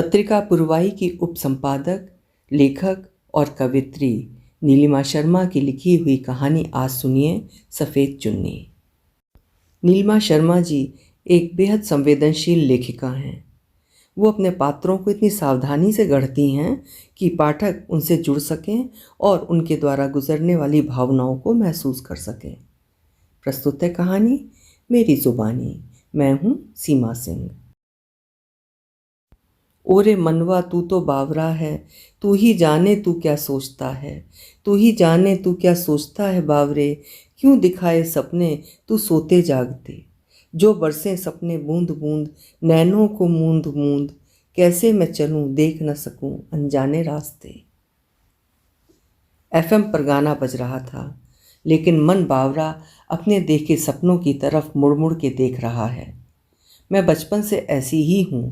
पत्रिका पुरवाई की उपसंपादक, लेखक और कवित्री नीलिमा शर्मा की लिखी हुई कहानी आज सुनिए। सफ़ेद चुन्नी। नीलिमा शर्मा जी एक बेहद संवेदनशील लेखिका हैं। वो अपने पात्रों को इतनी सावधानी से गढ़ती हैं कि पाठक उनसे जुड़ सकें और उनके द्वारा गुजरने वाली भावनाओं को महसूस कर सकें। प्रस्तुत है कहानी मेरी जुबानी। मैं हूँ सीमा सिंह। ओरे मनवा तू तो बावरा है, तू ही जाने तू क्या सोचता है, तू ही जाने तू क्या सोचता है बावरे, क्यों दिखाए सपने तू सोते जागते, जो बरसे सपने बूंद बूंद नैनों को मूंद मूंद, कैसे मैं चलूं देख न सकूं अनजाने रास्ते। एफएम पर गाना बज रहा था, लेकिन मन बावरा अपने देखे सपनों की तरफ मुड़ मुड़ के देख रहा है। मैं बचपन से ऐसी ही हूँ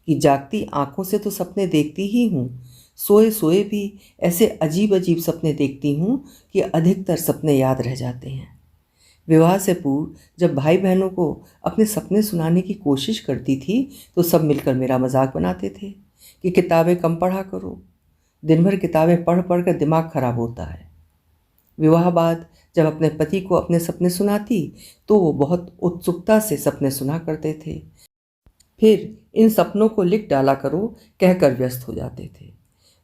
कि जागती आंखों से तो सपने देखती ही हूँ, सोए सोए भी ऐसे अजीब अजीब सपने देखती हूँ कि अधिकतर सपने याद रह जाते हैं। विवाह से पूर्व जब भाई बहनों को अपने सपने सुनाने की कोशिश करती थी तो सब मिलकर मेरा मजाक बनाते थे कि किताबें कम पढ़ा करो, दिन भर किताबें पढ़ पढ़ कर दिमाग खराब होता है। विवाह बाद जब अपने पति को अपने सपने सुनाती तो वो बहुत उत्सुकता से सपने सुना करते थे, फिर इन सपनों को लिख डाला करो कहकर व्यस्त हो जाते थे।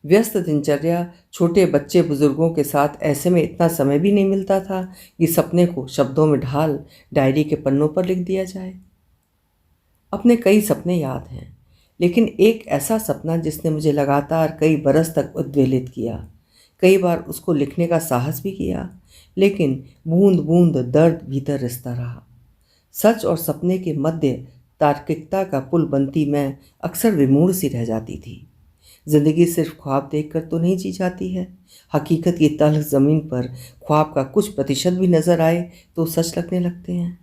व्यस्त दिनचर्या, छोटे बच्चे बुजुर्गों के साथ, ऐसे में इतना समय भी नहीं मिलता था कि सपने को शब्दों में ढाल डायरी के पन्नों पर लिख दिया जाए। अपने कई सपने याद हैं, लेकिन एक ऐसा सपना जिसने मुझे लगातार कई बरस तक उद्वेलित किया। कई बार उसको लिखने का साहस भी किया, लेकिन बूंद बूंद दर्द भीतर रिसता रहा। सच और सपने के मध्य तार्किकता का पुल बनती मैं अक्सर विमूढ़ सी रह जाती थी। जिंदगी सिर्फ ख्वाब देखकर तो नहीं जी जाती है। हकीकत की तल्ख ज़मीन पर ख्वाब का कुछ प्रतिशत भी नजर आए तो सच लगने लगते हैं।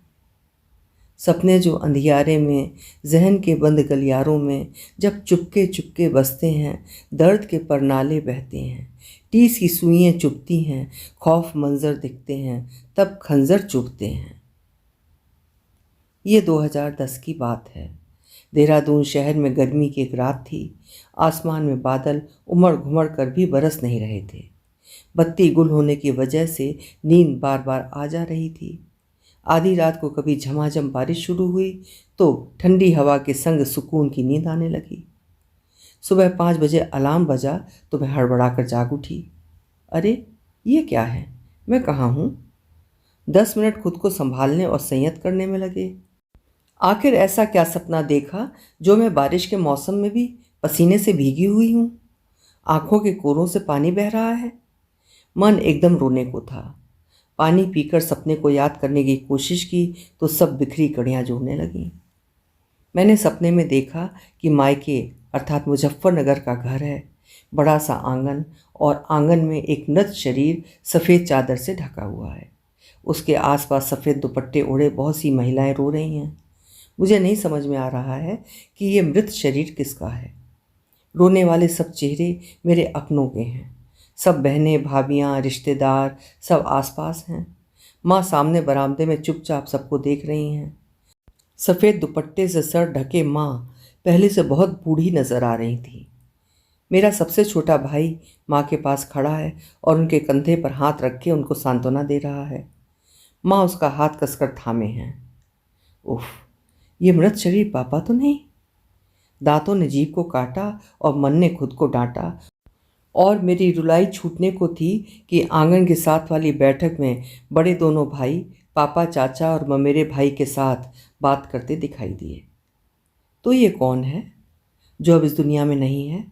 सपने जो अंधियारे में, जहन के बंद गलियारों में जब चुपके चुपके बसते हैं, दर्द के परनाले बहते हैं, टीस की सुइयां चुभती हैं, खौफ मंजर दिखते हैं, तब खंजर चुभते हैं। ये 2010 की बात है। देहरादून शहर में गर्मी की एक रात थी। आसमान में बादल उमड़ घुमड़ कर भी बरस नहीं रहे थे। बत्ती गुल होने की वजह से नींद बार बार आ जा रही थी। आधी रात को कभी झमाझम बारिश शुरू हुई तो ठंडी हवा के संग सुकून की नींद आने लगी। सुबह 5 बजे अलार्म बजा तो मैं हड़बड़ाकर जाग उठी। अरे ये क्या है, मैं कहाँ हूँ? 10 मिनट खुद को संभालने और संयत करने में लगे। आखिर ऐसा क्या सपना देखा जो मैं बारिश के मौसम में भी पसीने से भीगी हुई हूँ? आंखों के कोरों से पानी बह रहा है। मन एकदम रोने को था। पानी पीकर सपने को याद करने की कोशिश की तो सब बिखरी कड़ियाँ जोड़ने लगीं। मैंने सपने में देखा कि मायके अर्थात मुजफ्फरनगर का घर है। बड़ा सा आंगन और आंगन में एक मृत शरीर सफ़ेद चादर से ढका हुआ है। उसके आसपास सफ़ेद दुपट्टे ओढ़े बहुत सी महिलाएं रो रही हैं। मुझे नहीं समझ में आ रहा है कि ये मृत शरीर किसका है। रोने वाले सब चेहरे मेरे अपनों के हैं। सब बहनें, भाभियाँ, रिश्तेदार सब आसपास हैं। माँ सामने बरामदे में चुपचाप सबको देख रही हैं। सफ़ेद दुपट्टे से सर ढके माँ पहले से बहुत बूढ़ी नज़र आ रही थी। मेरा सबसे छोटा भाई माँ के पास खड़ा है और उनके कंधे पर हाथ रख के उनको सांत्वना दे रहा है। माँ उसका हाथ कसकर थामे हैं। उफ, ये मृत शरीर पापा तो नहीं? दांतों ने जीभ को काटा और मन ने खुद को डांटा और मेरी रुलाई छूटने को थी कि आंगन के साथ वाली बैठक में बड़े दोनों भाई, पापा, चाचा और ममेरे भाई के साथ बात करते दिखाई दिए। तो ये कौन है जो अब इस दुनिया में नहीं है?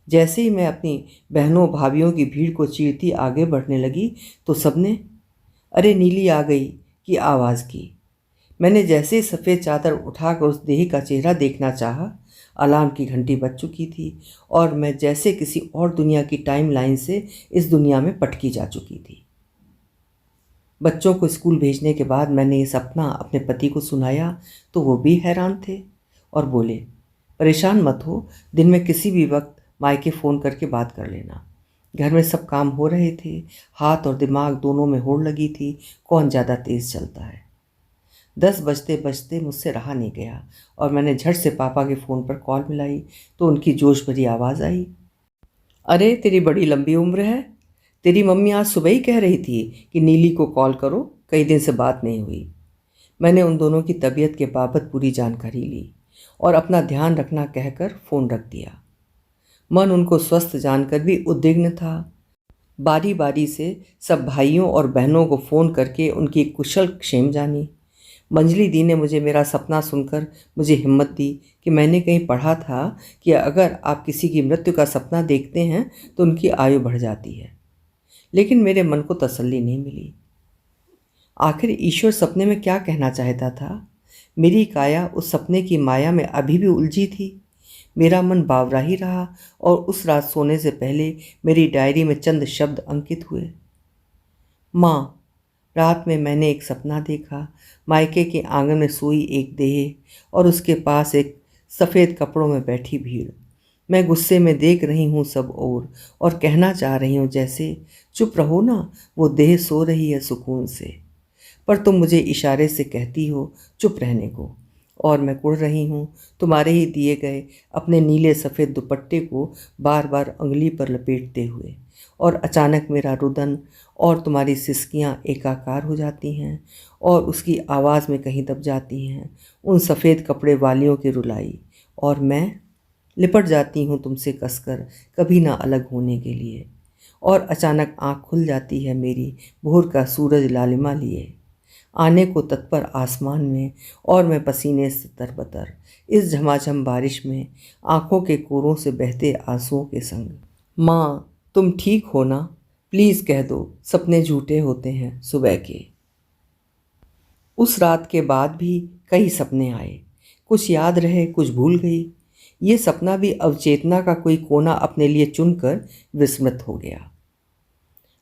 जैसे ही मैं अपनी बहनों भाभियों की भीड़ को चीरती आगे बढ़ने लगी तो सबने अरे नीली आ गई की आवाज़ की। मैंने जैसे ही सफ़ेद चादर उठाकर उस देही का चेहरा देखना चाहा, अलार्म की घंटी बज चुकी थी और मैं जैसे किसी और दुनिया की टाइम लाइन से इस दुनिया में पटकी जा चुकी थी। बच्चों को स्कूल भेजने के बाद मैंने ये सपना अपने पति को सुनाया तो वो भी हैरान थे और बोले, परेशान मत हो, दिन में किसी भी वक्त मायके फ़ोन करके बात कर लेना। घर में सब काम हो रहे थे, हाथ और दिमाग दोनों में होड़ लगी थी, कौन ज़्यादा तेज़ चलता है। 10 बजते बजते मुझसे रहा नहीं गया और मैंने झट से पापा के फ़ोन पर कॉल मिलाई तो उनकी जोश भरी आवाज़ आई, अरे तेरी बड़ी लंबी उम्र है। तेरी मम्मी आज सुबह ही कह रही थी कि नीली को कॉल करो, कई दिन से बात नहीं हुई। मैंने उन दोनों की तबीयत के बाबत पूरी जानकारी ली और अपना ध्यान रखना कहकर फ़ोन रख दिया। मन उनको स्वस्थ जानकर भी उद्विग्न था। बारी बारी से सब भाइयों और बहनों को फ़ोन करके उनकी कुशल क्षेम जानी। मंजली दी ने मुझे मेरा सपना सुनकर मुझे हिम्मत दी कि मैंने कहीं पढ़ा था कि अगर आप किसी की मृत्यु का सपना देखते हैं तो उनकी आयु बढ़ जाती है। लेकिन मेरे मन को तसल्ली नहीं मिली। आखिर ईश्वर सपने में क्या कहना चाहता था? मेरी काया उस सपने की माया में अभी भी उलझी थी। मेरा मन बावरा ही रहा और उस रात सोने से पहले मेरी डायरी में चंद शब्द अंकित हुए। माँ, रात में मैंने एक सपना देखा। मायके के आंगन में सोई एक देह और उसके पास एक सफ़ेद कपड़ों में बैठी भीड़। मैं गुस्से में देख रही हूँ सब और कहना चाह रही हूँ जैसे, चुप रहो ना, वो देह सो रही है सुकून से। पर तुम मुझे इशारे से कहती हो चुप रहने को और मैं कुढ़ रही हूँ तुम्हारे ही दिए गए अपने नीले सफ़ेद दुपट्टे को बार बार उंगली पर लपेटते हुए। और अचानक मेरा रुदन और तुम्हारी सिसकियाँ एकाकार हो जाती हैं और उसकी आवाज़ में कहीं दब जाती हैं उन सफ़ेद कपड़े वालियों की रुलाई, और मैं लिपट जाती हूँ तुमसे कसकर, कभी ना अलग होने के लिए। और अचानक आँख खुल जाती है मेरी भोर का सूरज लालिमा लिए आने को तत्पर आसमान में, और मैं पसीने से तरबतर इस झमाझम बारिश में आँखों के कोरों से बहते आंसुओं के संग। माँ, तुम ठीक हो ना? प्लीज़ कह दो सपने झूठे होते हैं सुबह के। उस रात के बाद भी कई सपने आए, कुछ याद रहे, कुछ भूल गई। ये सपना भी अवचेतना का कोई कोना अपने लिए चुनकर विस्मृत हो गया।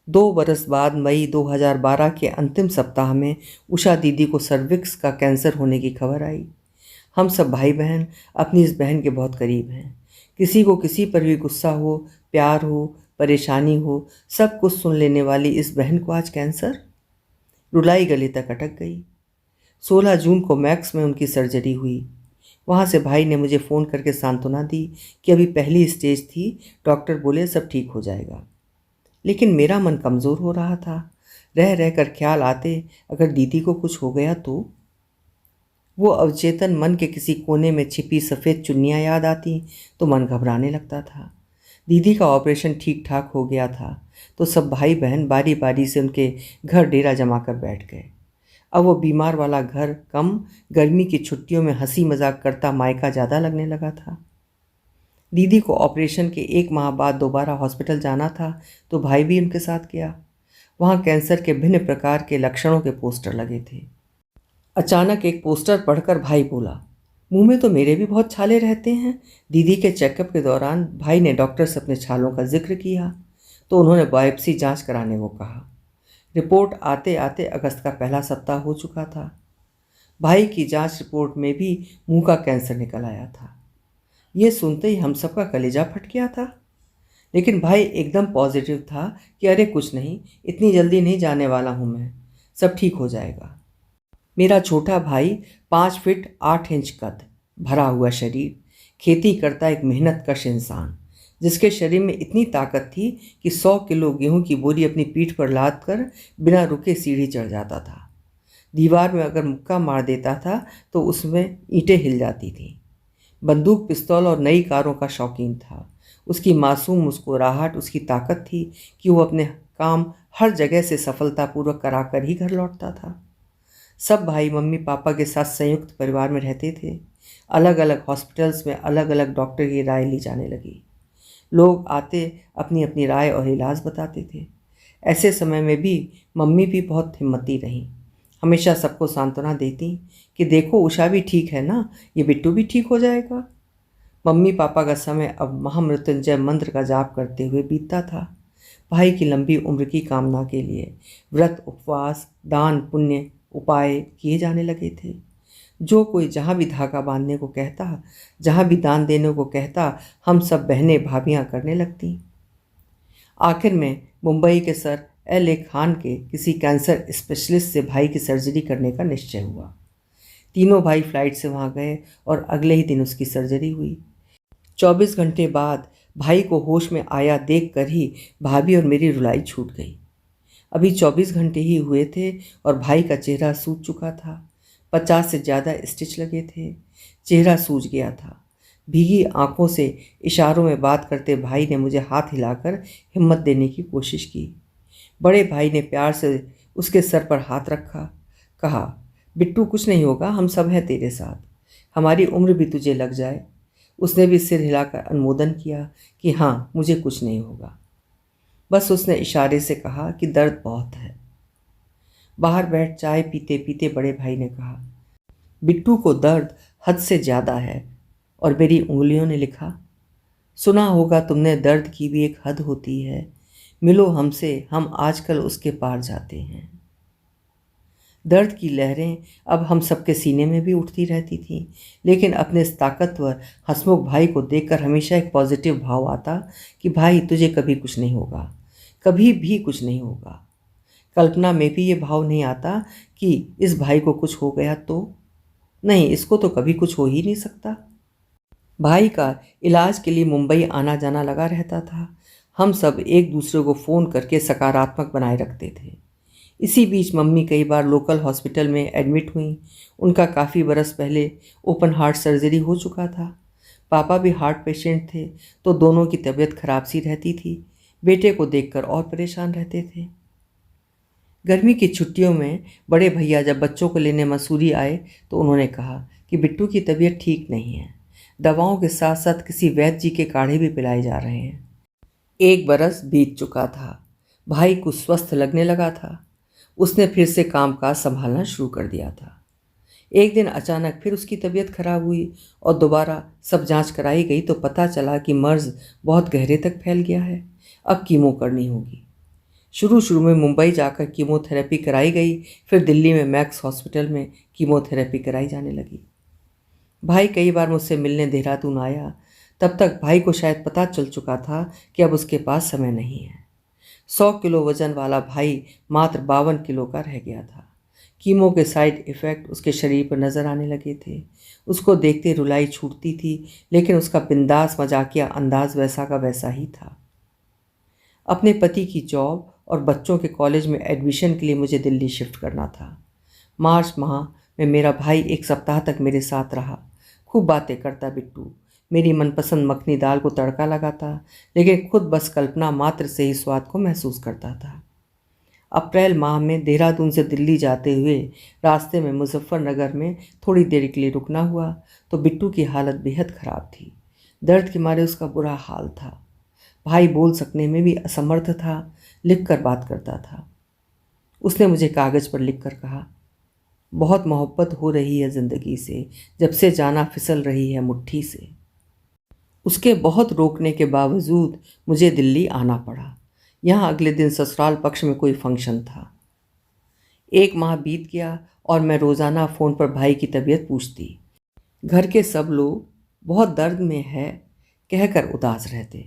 2 बरस बाद मई 2012 के अंतिम सप्ताह में उषा दीदी को सर्विक्स का कैंसर होने की खबर आई। हम सब भाई बहन अपनी इस बहन के बहुत करीब हैं। किसी को किसी पर भी गुस्सा हो, प्यार हो, परेशानी हो, सब कुछ सुन लेने वाली इस बहन को आज कैंसर। रुलाई गले तक अटक गई। 16 जून को मैक्स में उनकी सर्जरी हुई। वहाँ से भाई ने मुझे फ़ोन करके सांत्वना दी कि अभी पहली स्टेज थी, डॉक्टर बोले सब ठीक हो जाएगा। लेकिन मेरा मन कमज़ोर हो रहा था। रह रह कर ख्याल आते, अगर दीदी को कुछ हो गया तो? वो अवचेतन मन के किसी कोने में छिपी सफ़ेद चुन्नियाँ याद आती तो मन घबराने लगता था। दीदी का ऑपरेशन ठीक ठाक हो गया था तो सब भाई बहन बारी बारी से उनके घर डेरा जमा कर बैठ गए। अब वो बीमार वाला घर कम, गर्मी की छुट्टियों में हंसी मजाक करता मायका ज़्यादा लगने लगा था। दीदी को ऑपरेशन के 1 माह बाद दोबारा हॉस्पिटल जाना था तो भाई भी उनके साथ गया। वहाँ कैंसर के भिन्न प्रकार के लक्षणों के पोस्टर लगे थे। अचानक एक पोस्टर पढ़कर भाई बोला, मुंह में तो मेरे भी बहुत छाले रहते हैं। दीदी के चेकअप के दौरान भाई ने डॉक्टर से अपने छालों का जिक्र किया तो उन्होंने बायोप्सी जांच कराने को कहा। रिपोर्ट आते आते अगस्त का पहला सप्ताह हो चुका था। भाई की जांच रिपोर्ट में भी मुंह का कैंसर निकल आया था। ये सुनते ही हम सबका कलेजा फट गया था। लेकिन भाई एकदम पॉजिटिव था कि अरे कुछ नहीं, इतनी जल्दी नहीं जाने वाला हूँ मैं, सब ठीक हो जाएगा। मेरा छोटा भाई 5 फीट 8 इंच कद, भरा हुआ शरीर, खेती करता एक मेहनतकश इंसान जिसके शरीर में इतनी ताकत थी कि 100 किलो गेहूं की बोरी अपनी पीठ पर लाद कर बिना रुके सीढ़ी चढ़ जाता था। दीवार में अगर मुक्का मार देता था तो उसमें ईंटें हिल जाती थीं। बंदूक, पिस्तौल और नई कारों का शौकीन था। उसकी मासूम मुस्कुराहट उसकी ताकत थी कि वो अपने काम हर जगह से सफलतापूर्वक कराकर ही घर लौटता था। सब भाई मम्मी पापा के साथ संयुक्त परिवार में रहते थे। अलग अलग हॉस्पिटल्स में अलग अलग डॉक्टर की राय ली जाने लगी। लोग आते अपनी अपनी राय और इलाज बताते थे। ऐसे समय में भी मम्मी भी बहुत हिम्मती रहीं। हमेशा सबको सांत्वना देती कि देखो उषा भी ठीक है ना, ये बिट्टू भी ठीक हो जाएगा। मम्मी पापा का समय अब महामृत्युंजय मंत्र का जाप करते हुए बीतता था। भाई की लंबी उम्र की कामना के लिए व्रत, उपवास, दान, पुण्य उपाय किए जाने लगे थे। जो कोई जहाँ भी धागा बांधने को कहता, जहाँ भी दान देने को कहता, हम सब बहनें भाभियाँ करने लगती। आखिर में मुंबई के सर L.A. खान के किसी कैंसर स्पेशलिस्ट से भाई की सर्जरी करने का निश्चय हुआ। तीनों भाई फ्लाइट से वहाँ गए और अगले ही दिन उसकी सर्जरी हुई। 24 घंटे बाद भाई को होश में आया देख कर ही भाभी और मेरी रुलाई छूट गई। अभी 24 घंटे ही हुए थे और भाई का चेहरा सूज चुका था। 50 से ज़्यादा स्टिच लगे थे। चेहरा सूज गया था। भीगी आंखों से इशारों में बात करते भाई ने मुझे हाथ हिलाकर हिम्मत देने की कोशिश की। बड़े भाई ने प्यार से उसके सर पर हाथ रखा। कहा, बिट्टू कुछ नहीं होगा, हम सब हैं तेरे साथ। हमारी उम्र भी तुझे लग जाए। उसने भी सिर हिलाकर अनुमोदन किया कि हाँ, मुझे कुछ नहीं होगा। बस उसने इशारे से कहा कि दर्द बहुत है। बाहर बैठ चाय पीते पीते बड़े भाई ने कहा, बिट्टू को दर्द हद से ज़्यादा है। और मेरी उंगलियों ने लिखा, सुना होगा तुमने, दर्द की भी एक हद होती है। मिलो हमसे, हम आजकल उसके पार जाते हैं। दर्द की लहरें अब हम सबके सीने में भी उठती रहती थीं, लेकिन अपने इस ताकतवर हंसमुख भाई को देखकर हमेशा एक पॉजिटिव भाव आता कि भाई तुझे कभी कुछ नहीं होगा, कभी भी कुछ नहीं होगा। कल्पना में भी ये भाव नहीं आता कि इस भाई को कुछ हो गया तो नहीं, इसको तो कभी कुछ हो ही नहीं सकता। भाई का इलाज के लिए मुंबई आना जाना लगा रहता था। हम सब एक दूसरे को फ़ोन करके सकारात्मक बनाए रखते थे। इसी बीच मम्मी कई बार लोकल हॉस्पिटल में एडमिट हुई। उनका काफ़ी बरस पहले ओपन हार्ट सर्जरी हो चुका था। पापा भी हार्ट पेशेंट थे, तो दोनों की तबीयत खराब सी रहती थी। बेटे को देखकर और परेशान रहते थे। गर्मी की छुट्टियों में बड़े भैया जब बच्चों को लेने मसूरी आए तो उन्होंने कहा कि बिट्टू की तबीयत ठीक नहीं है। दवाओं के साथ साथ किसी वैद्य जी के काढ़े भी पिलाए जा रहे हैं। एक बरस बीत चुका था। भाई को स्वस्थ लगने लगा था। उसने फिर से कामकाज संभालना शुरू कर दिया था। एक दिन अचानक फिर उसकी तबीयत खराब हुई और दोबारा सब जांच कराई गई तो पता चला कि मर्ज बहुत गहरे तक फैल गया है। अब कीमो करनी होगी। शुरू में मुंबई जाकर कीमोथेरेपी कराई गई, फिर दिल्ली में मैक्स हॉस्पिटल में कीमोथेरेपी कराई जाने लगी। भाई कई बार मुझसे मिलने देहरादून आया। तब तक भाई को शायद पता चल चुका था कि अब उसके पास समय नहीं है। 100 किलो वजन वाला भाई मात्र 52 किलो का रह गया था। कीमो के साइड इफ़ेक्ट उसके शरीर पर नज़र आने लगे थे। उसको देखते रुलाई छूटती थी, लेकिन उसका बिंदास मजाकिया अंदाज वैसा का वैसा ही था। अपने पति की जॉब और बच्चों के कॉलेज में एडमिशन के लिए मुझे दिल्ली शिफ्ट करना था। मार्च माह में मेरा भाई एक सप्ताह तक मेरे साथ रहा। खूब बातें करता बिट्टू। मेरी मनपसंद मखनी दाल को तड़का लगाता, लेकिन खुद बस कल्पना मात्र से ही स्वाद को महसूस करता था। अप्रैल माह में देहरादून से दिल्ली जाते हुए रास्ते में मुजफ्फरनगर में थोड़ी देर के लिए रुकना हुआ तो बिट्टू की हालत बेहद ख़राब थी। दर्द के मारे उसका बुरा हाल था। भाई बोल सकने में भी असमर्थ था, लिख कर बात करता था। उसने मुझे कागज़ पर लिख कर कहा, बहुत मोहब्बत हो रही है ज़िंदगी से, जब से जाना फिसल रही है मुट्ठी से। उसके बहुत रोकने के बावजूद मुझे दिल्ली आना पड़ा। यहाँ अगले दिन ससुराल पक्ष में कोई फंक्शन था। 1 माह बीत गया और मैं रोज़ाना फ़ोन पर भाई की तबीयत पूछती। घर के सब लोग बहुत दर्द में है कहकर उदास रहते।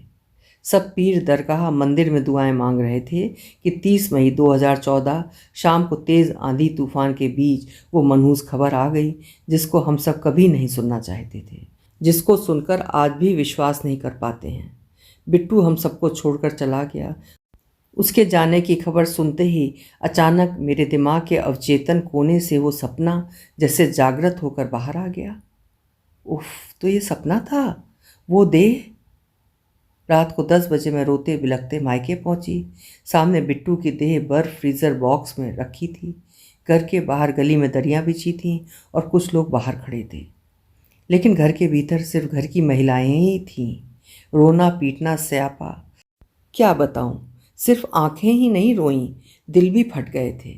सब पीर दरगाह मंदिर में दुआएं मांग रहे थे कि 30 मई 2014 शाम को तेज़ आंधी तूफान के बीच वो मनहूस खबर आ गई, जिसको हम सब कभी नहीं सुनना चाहते थे, जिसको सुनकर आज भी विश्वास नहीं कर पाते हैं। बिट्टू हम सबको छोड़कर चला गया। उसके जाने की खबर सुनते ही अचानक मेरे दिमाग के अवचेतन कोने से वो सपना जैसे जागृत होकर बाहर आ गया। उफ, तो ये सपना था, वो देह। रात को 10 बजे मैं रोते बिलखते मायके पहुंची। सामने बिट्टू की देह बर्फ फ्रीज़र बॉक्स में रखी थी। घर के बाहर गली में दरियां बिछी थीं और कुछ लोग बाहर खड़े थे, लेकिन घर के भीतर सिर्फ घर की महिलाएं ही थीं। रोना पीटना स्यापा, क्या बताऊं, सिर्फ आंखें ही नहीं रोईं, दिल भी फट गए थे।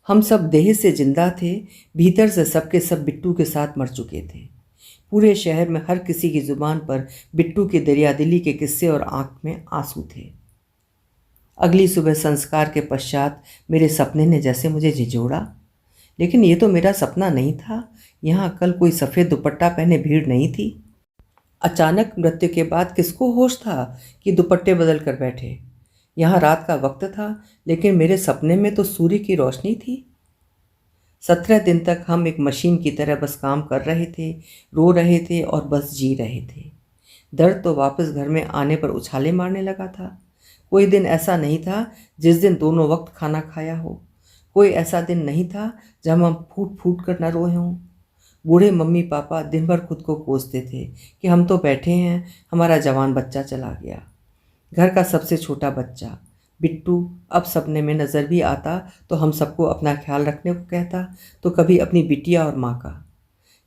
हम सब देह से जिंदा थे, भीतर से सबके सब बिट्टू के साथ मर चुके थे। पूरे शहर में हर किसी की जुबान पर बिट्टू की दरियादिली के किस्से और आंख में आंसू थे। अगली सुबह संस्कार के पश्चात मेरे सपने ने जैसे मुझे झिझोड़ा, लेकिन ये तो मेरा सपना नहीं था। यहाँ कल कोई सफ़ेद दुपट्टा पहने भीड़ नहीं थी। अचानक मृत्यु के बाद किसको होश था कि दुपट्टे बदल कर बैठे। यहाँ रात का वक्त था, लेकिन मेरे सपने में तो सूर्य की रोशनी थी। 17 दिन तक हम एक मशीन की तरह बस काम कर रहे थे, रो रहे थे और बस जी रहे थे। दर्द तो वापस घर में आने पर उछाले मारने लगा था। कोई दिन ऐसा नहीं था जिस दिन दोनों वक्त खाना खाया हो। कोई ऐसा दिन नहीं था जब हम फूट फूट कर न रोए हों। बूढ़े मम्मी पापा दिन भर खुद को कोसते थे कि हम तो बैठे हैं, हमारा जवान बच्चा चला गया। घर का सबसे छोटा बच्चा बिट्टू अब सपने में नज़र भी आता तो हम सबको अपना ख्याल रखने को कहता, तो कभी अपनी बिटिया और माँ का,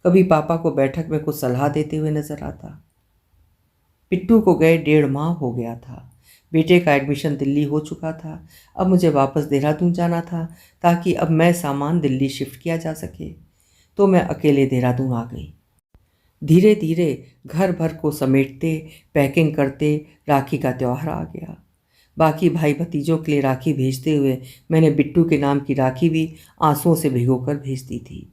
कभी पापा को बैठक में कुछ सलाह देते हुए नजर आता। बिट्टू को गए 1.5 माह हो गया था। बेटे का एडमिशन दिल्ली हो चुका था। अब मुझे वापस देहरादून जाना था ताकि अब मैं सामान दिल्ली शिफ्ट किया जा सके। तो मैं अकेले देहरादून आ गई। धीरे धीरे घर भर को समेटते, पैकिंग करते राखी का त्यौहार आ गया। बाकी भाई भतीजों के लिए राखी भेजते हुए मैंने बिट्टू के नाम की राखी भी आंसुओं से भिगोकर भेज दी थी।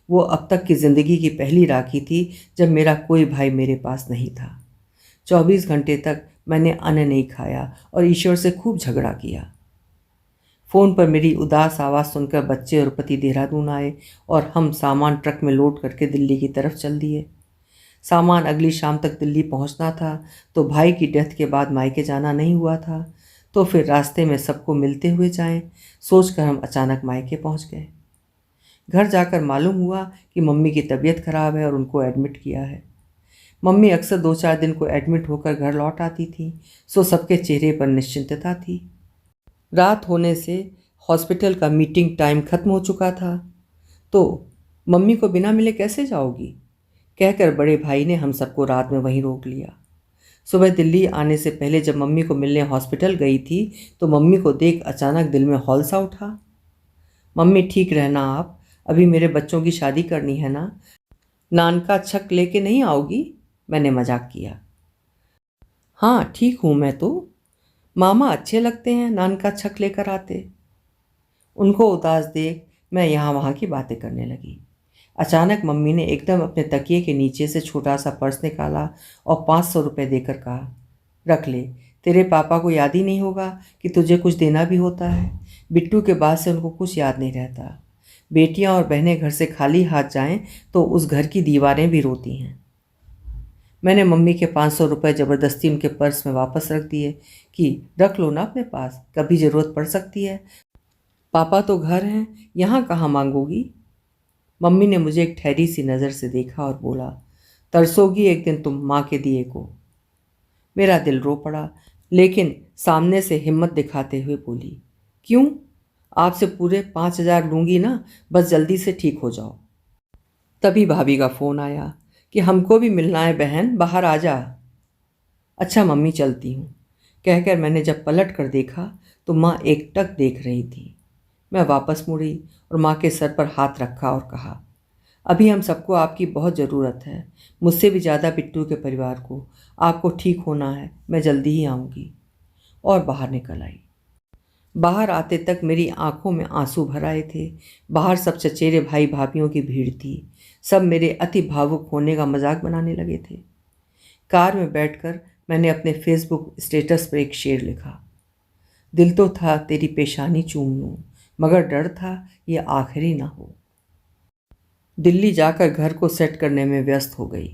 वो अब तक की ज़िंदगी की पहली राखी थी जब मेरा कोई भाई मेरे पास नहीं था। 24 घंटे तक मैंने अन्न नहीं खाया और ईश्वर से खूब झगड़ा किया। फ़ोन पर मेरी उदास आवाज़ सुनकर बच्चे और पति देहरादून आए और हम सामान ट्रक में लोड करके दिल्ली की तरफ चल दिए। सामान अगली शाम तक दिल्ली पहुंचना था, तो भाई की डेथ के बाद मायके जाना नहीं हुआ था, तो फिर रास्ते में सबको मिलते हुए जाएं, सोचकर हम अचानक मायके पहुंच गए। घर जाकर मालूम हुआ कि मम्मी की तबीयत खराब है और उनको एडमिट किया है। मम्मी अक्सर 2-4 दिन को एडमिट होकर घर लौट आती थी, सो सबके चेहरे पर निश्चिंतता थी। रात होने से हॉस्पिटल का मीटिंग टाइम खत्म हो चुका था, तो मम्मी को बिना मिले कैसे जाओगी, कहकर बड़े भाई ने हम सबको रात में वहीं रोक लिया। सुबह दिल्ली आने से पहले जब मम्मी को मिलने हॉस्पिटल गई थी, तो मम्मी को देख अचानक दिल में हौल सा उठा। मम्मी ठीक रहना आप, अभी मेरे बच्चों की शादी करनी है ना, नान का छक लेके नहीं आओगी, मैंने मजाक किया। हाँ ठीक हूँ मैं तो, मामा अच्छे लगते हैं, नान का छक लेकर आते। उनको उदास देख मैं यहाँ वहाँ की बातें करने लगी। अचानक मम्मी ने एकदम अपने तकिए के नीचे से छोटा सा पर्स निकाला और 500 रुपये देकर कहा, रख ले, तेरे पापा को याद ही नहीं होगा कि तुझे कुछ देना भी होता है। बिट्टू के बाद से उनको कुछ याद नहीं रहता। बेटियां और बहनें घर से खाली हाथ जाएं तो उस घर की दीवारें भी रोती हैं। मैंने मम्मी के 500 रुपये ज़बरदस्ती उनके पर्स में वापस रख दिए कि रख लो ना अपने पास, कभी ज़रूरत पड़ सकती है। पापा तो घर हैं, यहाँ कहाँ मांगोगी। मम्मी ने मुझे एक ठहरी सी नज़र से देखा और बोला, तरसोगी एक दिन तुम माँ के दिए को। मेरा दिल रो पड़ा, लेकिन सामने से हिम्मत दिखाते हुए बोली, क्यों, आपसे पूरे 5,000 लूँगी ना, बस जल्दी से ठीक हो जाओ। तभी भाभी का फ़ोन आया कि हमको भी मिलना है बहन, बाहर आ जा। अच्छा मम्मी चलती हूँ, कहकर मैंने जब पलट कर देखा तो माँ एकटक देख रही थी। मैं वापस मुड़ी और माँ के सर पर हाथ रखा और कहा, अभी हम सबको आपकी बहुत ज़रूरत है, मुझसे भी ज़्यादा बिट्टू के परिवार को। आपको ठीक होना है, मैं जल्दी ही आऊँगी। और बाहर निकल आई। बाहर आते तक मेरी आंखों में आंसू भर आए थे। बाहर सब चचेरे भाई भाभियों की भीड़ थी। सब मेरे अति भावुक होने का मजाक बनाने लगे थे। कार में बैठकर मैंने अपने फेसबुक स्टेटस पर एक शेर लिखा, दिल तो था तेरी पेशानी चूम लूं, मगर डर था ये आखिरी ना हो। दिल्ली जाकर घर को सेट करने में व्यस्त हो गई।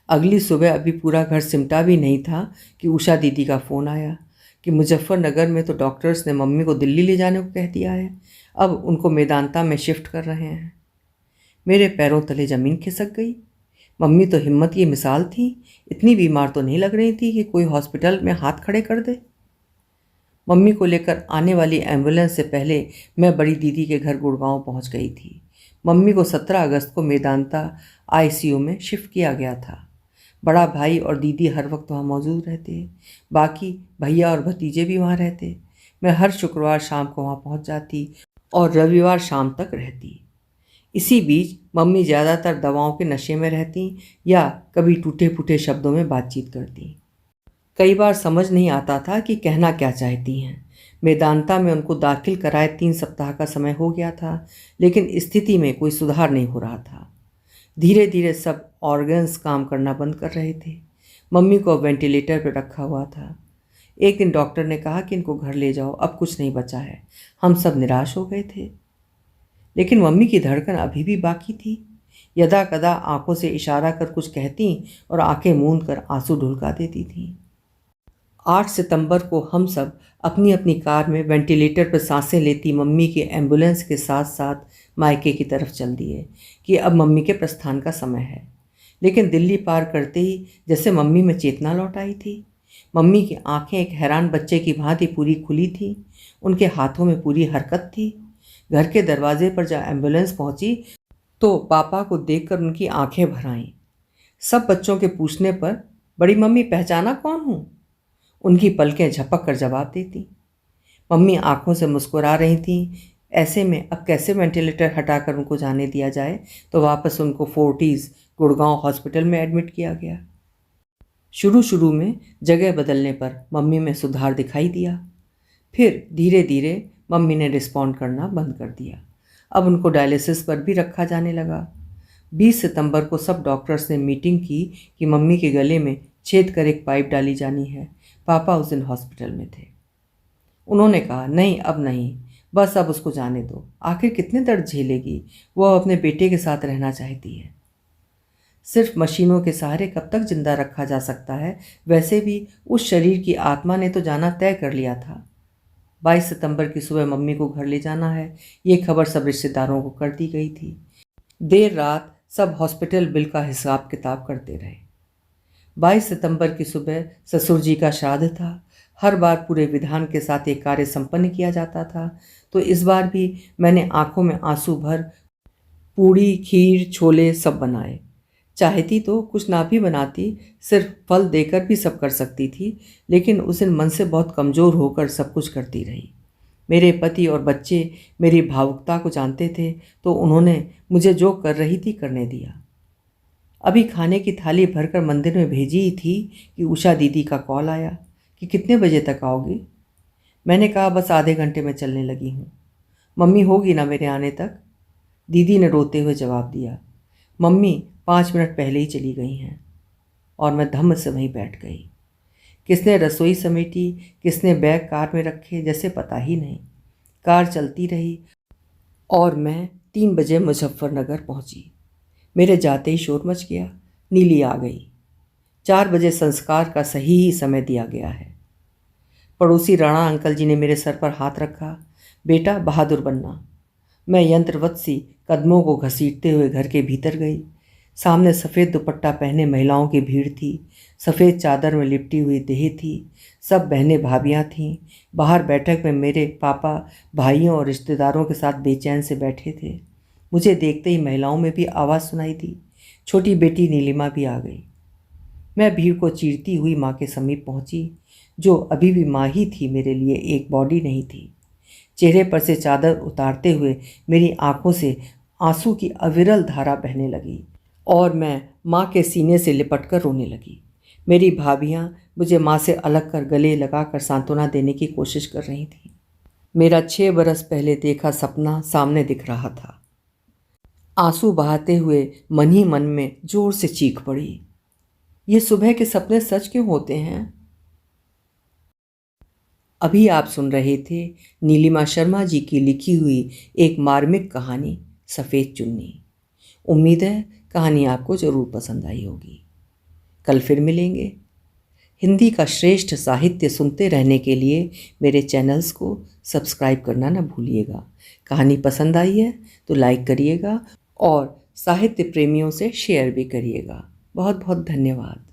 अगली सुबह अभी पूरा घर सिमटा भी नहीं था कि उषा दीदी का फ़ोन आया कि मुजफ्फरनगर में तो डॉक्टर्स ने मम्मी को दिल्ली ले जाने को कह दिया है, अब उनको मेदांता में शिफ्ट कर रहे हैं। मेरे पैरों तले ज़मीन खिसक गई। मम्मी तो हिम्मत की मिसाल थी, इतनी बीमार तो नहीं लग रही थी कि कोई हॉस्पिटल में हाथ खड़े कर दे। मम्मी को लेकर आने वाली एम्बुलेंस से पहले मैं बड़ी दीदी के घर गुड़गांव पहुंच गई थी। मम्मी को 17 अगस्त को मेदांता आईसीयू में शिफ्ट किया गया था। बड़ा भाई और दीदी हर वक्त वहाँ मौजूद रहते, बाकी भैया और भतीजे भी वहाँ रहते। मैं हर शुक्रवार शाम को वहाँ पहुँच जाती और रविवार शाम तक रहती। इसी बीच मम्मी ज़्यादातर दवाओं के नशे में रहती या कभी टूटे फूटे शब्दों में बातचीत करती। कई बार समझ नहीं आता था कि कहना क्या चाहती हैं। मेदांता में उनको दाखिल कराए 3 सप्ताह का समय हो गया था, लेकिन स्थिति में कोई सुधार नहीं हो रहा था। धीरे धीरे सब ऑर्गन्स काम करना बंद कर रहे थे। मम्मी को वेंटिलेटर पर रखा हुआ था। एक दिन डॉक्टर ने कहा कि इनको घर ले जाओ, अब कुछ नहीं बचा है। हम सब निराश हो गए थे। लेकिन मम्मी की धड़कन अभी भी बाकी थी। यदा कदा आंखों से इशारा कर कुछ कहती और आंखें मूंद कर आंसू ढुलका देती थीं। 8 सितंबर को हम सब अपनी अपनी कार में वेंटिलेटर पर सांसें लेती मम्मी के एम्बुलेंस के साथ साथ मायके की तरफ चल दिए कि अब मम्मी के प्रस्थान का समय है। लेकिन दिल्ली पार करते ही जैसे मम्मी में चेतना लौट आई थी। मम्मी की आंखें एक हैरान बच्चे की भांति पूरी खुली थी। उनके हाथों में पूरी हरकत थी। घर के दरवाजे पर जब एम्बुलेंस पहुंची तो पापा को देखकर उनकी आंखें भर आईं। सब बच्चों के पूछने पर बड़ी मम्मी पहचाना कौन हूँ, उनकी पलकें झपक कर जवाब देती। मम्मी आंखों से मुस्कुरा रही थीं। ऐसे में अब कैसे वेंटिलेटर हटाकर उनको जाने दिया जाए, तो वापस उनको फोर्टिस गुड़गांव हॉस्पिटल में एडमिट किया गया। शुरू शुरू में जगह बदलने पर मम्मी में सुधार दिखाई दिया। फिर धीरे धीरे मम्मी ने रिस्पॉन्ड करना बंद कर दिया। अब उनको डायलिसिस पर भी रखा जाने लगा। 20 सितंबर को सब डॉक्टर्स ने मीटिंग की कि मम्मी के गले में छेद कर एक पाइप डाली जानी है। पापा उस दिन हॉस्पिटल में थे। उन्होंने कहा, नहीं अब नहीं, बस अब उसको जाने दो, आखिर कितने दर्द झेलेगी, वह अपने बेटे के साथ रहना चाहती है। सिर्फ मशीनों के सहारे कब तक जिंदा रखा जा सकता है, वैसे भी उस शरीर की आत्मा ने तो जाना तय कर लिया था। 22 सितंबर की सुबह मम्मी को घर ले जाना है, ये खबर सब रिश्तेदारों को कर दी गई थी। देर रात सब हॉस्पिटल बिल का हिसाब किताब करते रहे। 22 सितंबर की सुबह ससुर जी का श्राद्ध था। हर बार पूरे विधान के साथ ये कार्य संपन्न किया जाता था, तो इस बार भी मैंने आंखों में आंसू भर पूड़ी, खीर, छोले सब बनाए। चाहती तो कुछ ना भी बनाती, सिर्फ फल देकर भी सब कर सकती थी, लेकिन उस दिन मन से बहुत कमज़ोर होकर सब कुछ करती रही। मेरे पति और बच्चे मेरी भावुकता को जानते थे, तो उन्होंने मुझे जो कर रही थी करने दिया। अभी खाने की थाली भरकर मंदिर में भेजी ही थी कि उषा दीदी का कॉल आया कि कितने बजे तक आओगी। मैंने कहा बस आधे घंटे में चलने लगी हूँ। मम्मी होगी ना मेरे आने तक? दीदी ने रोते हुए जवाब दिया, मम्मी 5 मिनट पहले ही चली गई हैं। और मैं धम्म से वहीं बैठ गई। किसने रसोई समेटी, किसने बैग कार में रखे, जैसे पता ही नहीं। कार चलती रही और मैं 3 बजे मुजफ्फरनगर पहुंची। मेरे जाते ही शोर मच गया। नीली आ गई। 4 बजे संस्कार का सही समय दिया गया है। पड़ोसी राणा अंकल जी ने मेरे सर पर हाथ रखा, बेटा बहादुर बनना। मैं यंत्रवत सी कदमों को घसीटते हुए घर के भीतर गई। सामने सफ़ेद दुपट्टा पहने महिलाओं की भीड़ थी। सफ़ेद चादर में लिपटी हुई देह थी। सब बहनें भाभियाँ थीं। बाहर बैठक में मेरे पापा भाइयों और रिश्तेदारों के साथ बेचैन से बैठे थे। मुझे देखते ही महिलाओं में भी आवाज़ सुनाई दी। छोटी बेटी नीलिमा भी आ गई। मैं भीड़ को चीरती हुई माँ के समीप पहुँची, जो अभी भी माँ ही थी, मेरे लिए एक बॉडी नहीं थी। चेहरे पर से चादर उतारते हुए मेरी आंखों से आंसू की अविरल धारा बहने लगी और मैं माँ के सीने से लिपटकर रोने लगी। मेरी भाभियाँ मुझे माँ से अलग कर गले लगाकर सांत्वना देने की कोशिश कर रही थीं। मेरा 6 बरस पहले देखा सपना सामने दिख रहा था। आंसू बहाते हुए मन ही मन में जोर से चीख पड़ी, ये सुबह के सपने सच क्यों होते हैं? अभी आप सुन रहे थे नीलिमा शर्मा जी की लिखी हुई एक मार्मिक कहानी सफ़ेद चुन्नी। उम्मीद है कहानी आपको ज़रूर पसंद आई होगी। कल फिर मिलेंगे। हिंदी का श्रेष्ठ साहित्य सुनते रहने के लिए मेरे चैनल्स को सब्सक्राइब करना ना भूलिएगा। कहानी पसंद आई है तो लाइक करिएगा और साहित्य प्रेमियों से शेयर भी करिएगा। बहुत बहुत धन्यवाद।